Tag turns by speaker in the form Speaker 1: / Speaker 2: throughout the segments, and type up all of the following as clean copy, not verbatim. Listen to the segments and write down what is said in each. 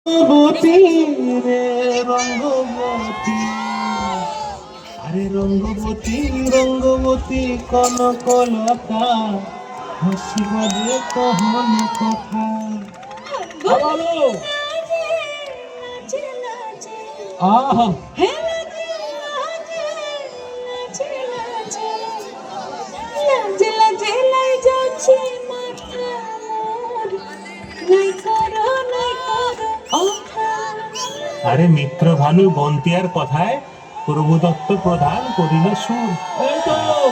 Speaker 1: রঙ্গবতী রে রঙ্গবতী, আরে রঙ্গবতী রঙ্গবতী কনকলতা, হাসিব যে কহন কথা। বলো আহা আরে মিত্র ভানু বন্তিয়ার কথায় প্রভুদত্ত প্রধান করিল সুর।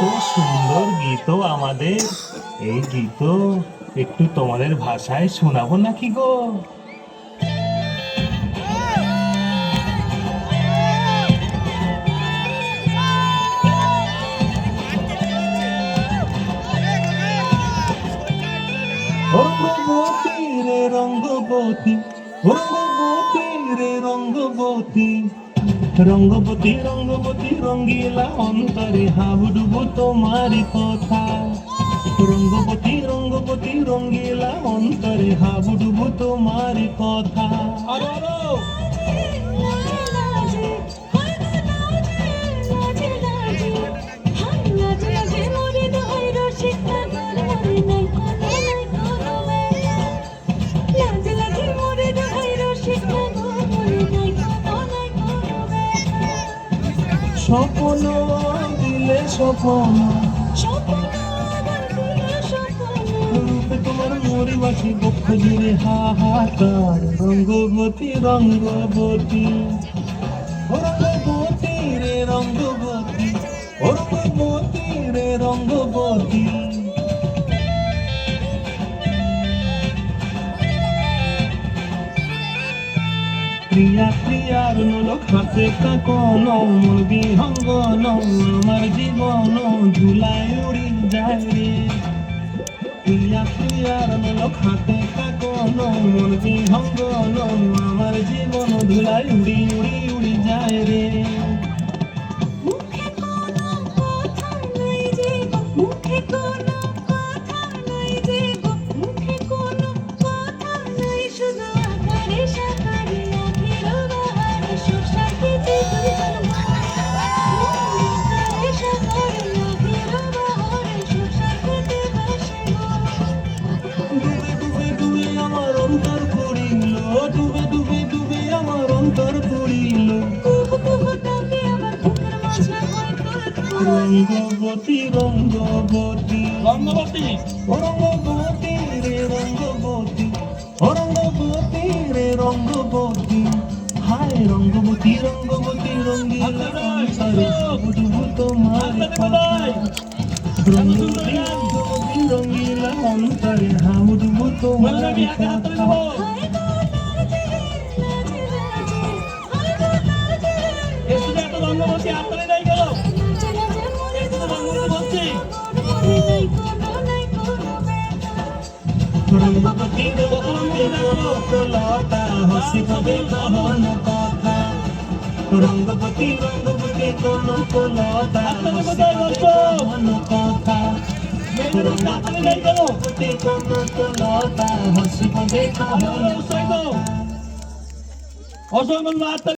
Speaker 1: খুব সুন্দর গীত আমাদের, এই গীত একটু তোমাদের ভাষায় শোনাবো নাকি গো? রঙ্গবতী রে রঙ্গবতী, রঙ্গবতী রে রঙ্গবতী, রঙ্গবতী রঙ্গবতী রঙ্গিলা অন্তরে হাবুডুবু তোমারি কথা। রঙ্গবতী রঙ্গবতী রঙ্গিলা অন্তরে হাবুডুবু তোমারি কথা। স্বপ্ন দিলে স্বপ্ন, রূপে তোমার মরিবাসী বক্ষ জুড়ে হাহাকার। রঙ্গবতী রঙ্গবতী, রঙ্গবতী রে রঙ্গবতী, রঙ্গবতী রে রঙ্গবতী। প্রিয়া প্রিয়ার নোলক হাতে কাকন, মন বিহঙ্গন আমার জীবন ধুলায় উড়ি যায় রে। প্রিয়া প্রিয়ার নোলক হাতে কাকন, মন বিহঙ্গন আমার জীবন ধুলায় উড়ি উড়ি উড়ি যায় রে। রঙ্গবতী রঙ্গবতী, রঙ্গবতী রঙ্গবতী রে রঙ্গবতী, রঙ্গবতী রে রঙ্গবতী। হায় রঙ্গবতী রঙ্গবতী রঙ্গিলা হাবুডুবু তোমার কথা। রঙ্গবতী রঙ্গবতী রঙ্গিলা অন্তরে হাবুডুবু তোমার কথা। রঙ্গবতী কনকলতা, হাসিব যে কহন কথা। রঙ্গবতী রঙ্গবতী কনকলতা, হাসিব যে কহন কথা। রঙ্গবতী কনকলতা, হাসিব যে কহন কথা।